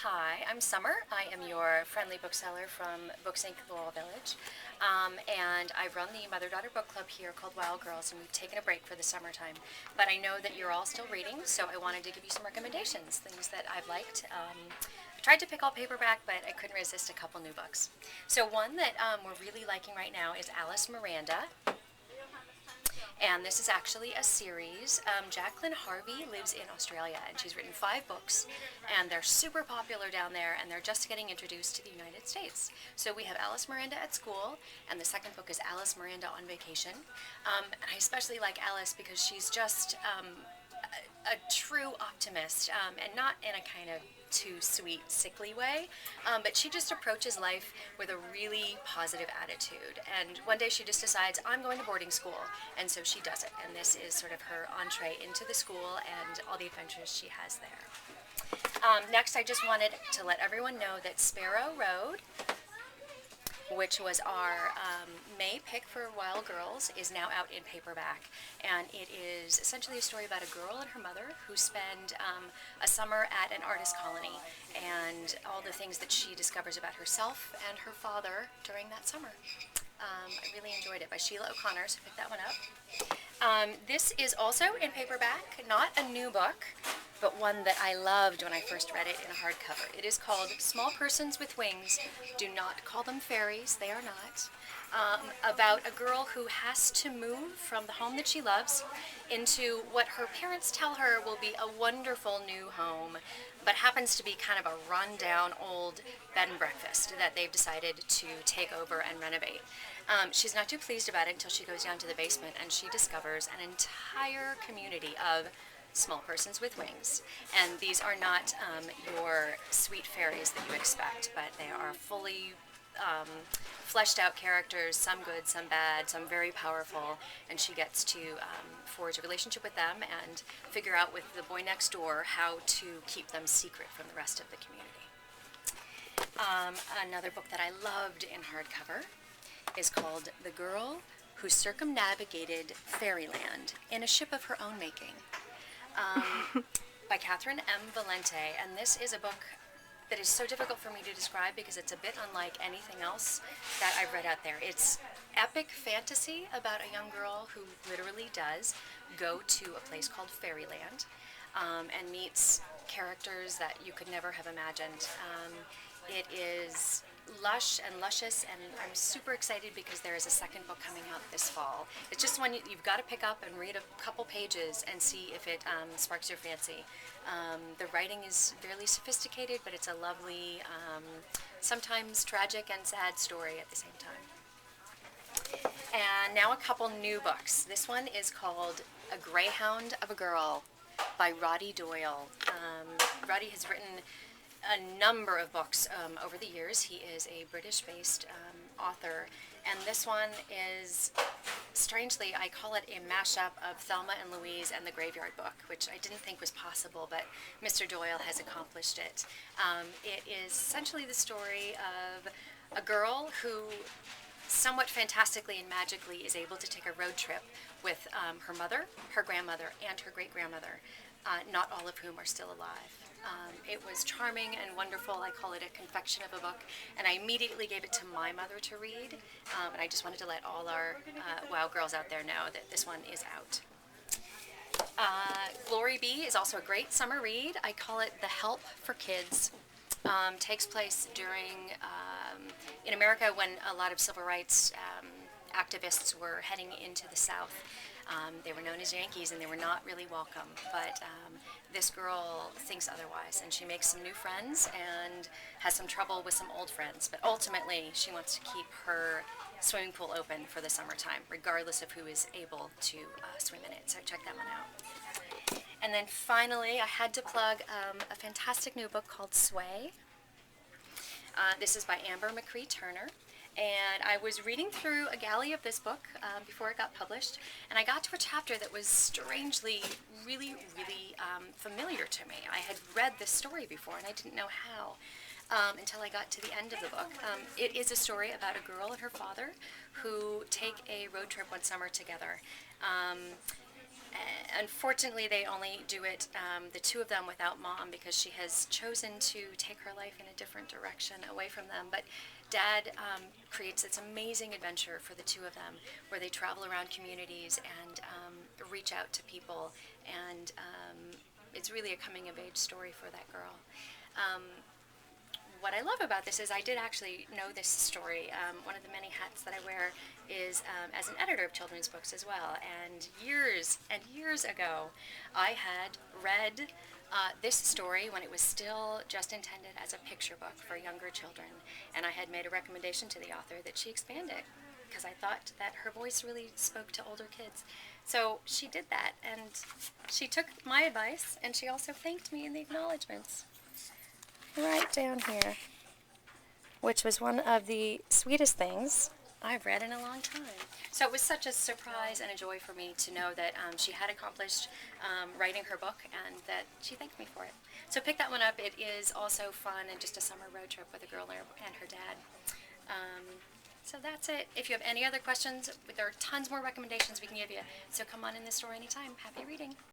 Hi, I'm Summer. I am your friendly bookseller from Books Inc. Laurel Village. And I run the mother-daughter book club here called Wild Girls, and we've taken a break for the summertime. But I know that you're all still reading, so I wanted to give you some recommendations, things that I've liked. I tried to pick all paperback, but I couldn't resist a couple new books. So one that we're really liking right now is Alice Miranda. And this is actually a series. Jacqueline Harvey lives in Australia, and she's written 5 books, and they're super popular down there, and they're just getting introduced to the United States. So we have Alice Miranda at school, and the second book is Alice Miranda on vacation. And I especially like Alice because she's just a true optimist, and not in a kind of too sweet, sickly way, but she just approaches life with a really positive attitude. And one day she just decides, I'm going to boarding school, and so she does it. And this is sort of her entree into the school and all the adventures she has there. Next, I just wanted to let everyone know that Sparrow Road, which was our May pick for Wild Girls, is now out in paperback. And it is essentially a story about a girl and her mother who spend a summer at an artist colony, and all the things that she discovers about herself and her father during that summer. I really enjoyed it, by Sheila O'Connor, so pick that one up. This is also in paperback, not a new book, but one that I loved when I first read it in a hardcover. It is called Small Persons with Wings. Do not call them fairies, they are not. About a girl who has to move from the home that she loves into what her parents tell her will be a wonderful new home, but happens to be kind of a run-down old bed and breakfast that they've decided to take over and renovate. She's not too pleased about it until she goes down to the basement and she discovers an entire community of small persons with wings. And these are not your sweet fairies that you expect, but they are fully fleshed out characters, some good, some bad, some very powerful, and she gets to forge a relationship with them and figure out with the boy next door how to keep them secret from the rest of the community. Another book that I loved in hardcover is called The Girl Who Circumnavigated Fairyland in a Ship of Her Own Making, by Catherine M. Valente. And this is a book that is so difficult for me to describe because it's a bit unlike anything else that I've read out there. It's epic fantasy about a young girl who literally does go to a place called Fairyland, and meets characters that you could never have imagined. It is lush and luscious, and I'm super excited because there is a second book coming out this fall. It's just one you've got to pick up and read a couple pages and see if it sparks your fancy. The writing is fairly sophisticated, but it's a lovely, sometimes tragic and sad story at the same time. And now a couple new books. This one is called A Greyhound of a Girl by Roddy Doyle. Roddy has written a number of books over the years. He is a British-based author, and this one is, strangely, I call it a mashup of Thelma and Louise and the Graveyard Book, which I didn't think was possible, but Mr. Doyle has accomplished it. It is essentially the story of a girl who somewhat fantastically and magically is able to take a road trip with her mother, her grandmother, and her great-grandmother, not all of whom are still alive. It was charming and wonderful. I call it a confection of a book, and I immediately gave it to my mother to read, and I just wanted to let all our WoW girls out there know that this one is out. Laurie B. is also a great summer read. I call it The Help for Kids. Takes place during, in America, when a lot of civil rights activists were heading into the South. They were known as Yankees, and they were not really welcome, but this girl thinks otherwise, and she makes some new friends and has some trouble with some old friends, but ultimately she wants to keep her swimming pool open for the summertime, regardless of who is able to swim in it, so check that one out. And then finally, I had to plug a fantastic new book called Sway. This is by Amber McCree Turner. And I was reading through a galley of this book before it got published, and I got to a chapter that was strangely really familiar to me. I had read this story before, and I didn't know how until I got to the end of the book. It is a story about a girl and her father who take a road trip one summer together. Unfortunately, they only do it, the two of them, without mom, because she has chosen to take her life in a different direction away from them. But dad creates this amazing adventure for the two of them, where they travel around communities and reach out to people. And it's really a coming of age story for that girl. What I love about this is I did actually know this story. One of the many hats that I wear is as an editor of children's books as well. And years ago, I had read this story when it was still just intended as a picture book for younger children. And I had made a recommendation to the author that she expand it, because I thought that her voice really spoke to older kids. So she did that, and she took my advice, and she also thanked me in the acknowledgments. Right down here, which was one of the sweetest things I've read in a long time. So it was such a surprise and a joy for me to know that she had accomplished writing her book, and that she thanked me for it. So pick that one up. It is also fun and just a summer road trip with a girl and her dad. So that's it. If you have any other questions, there are tons more recommendations we can give you. So come on in the store anytime. Happy reading.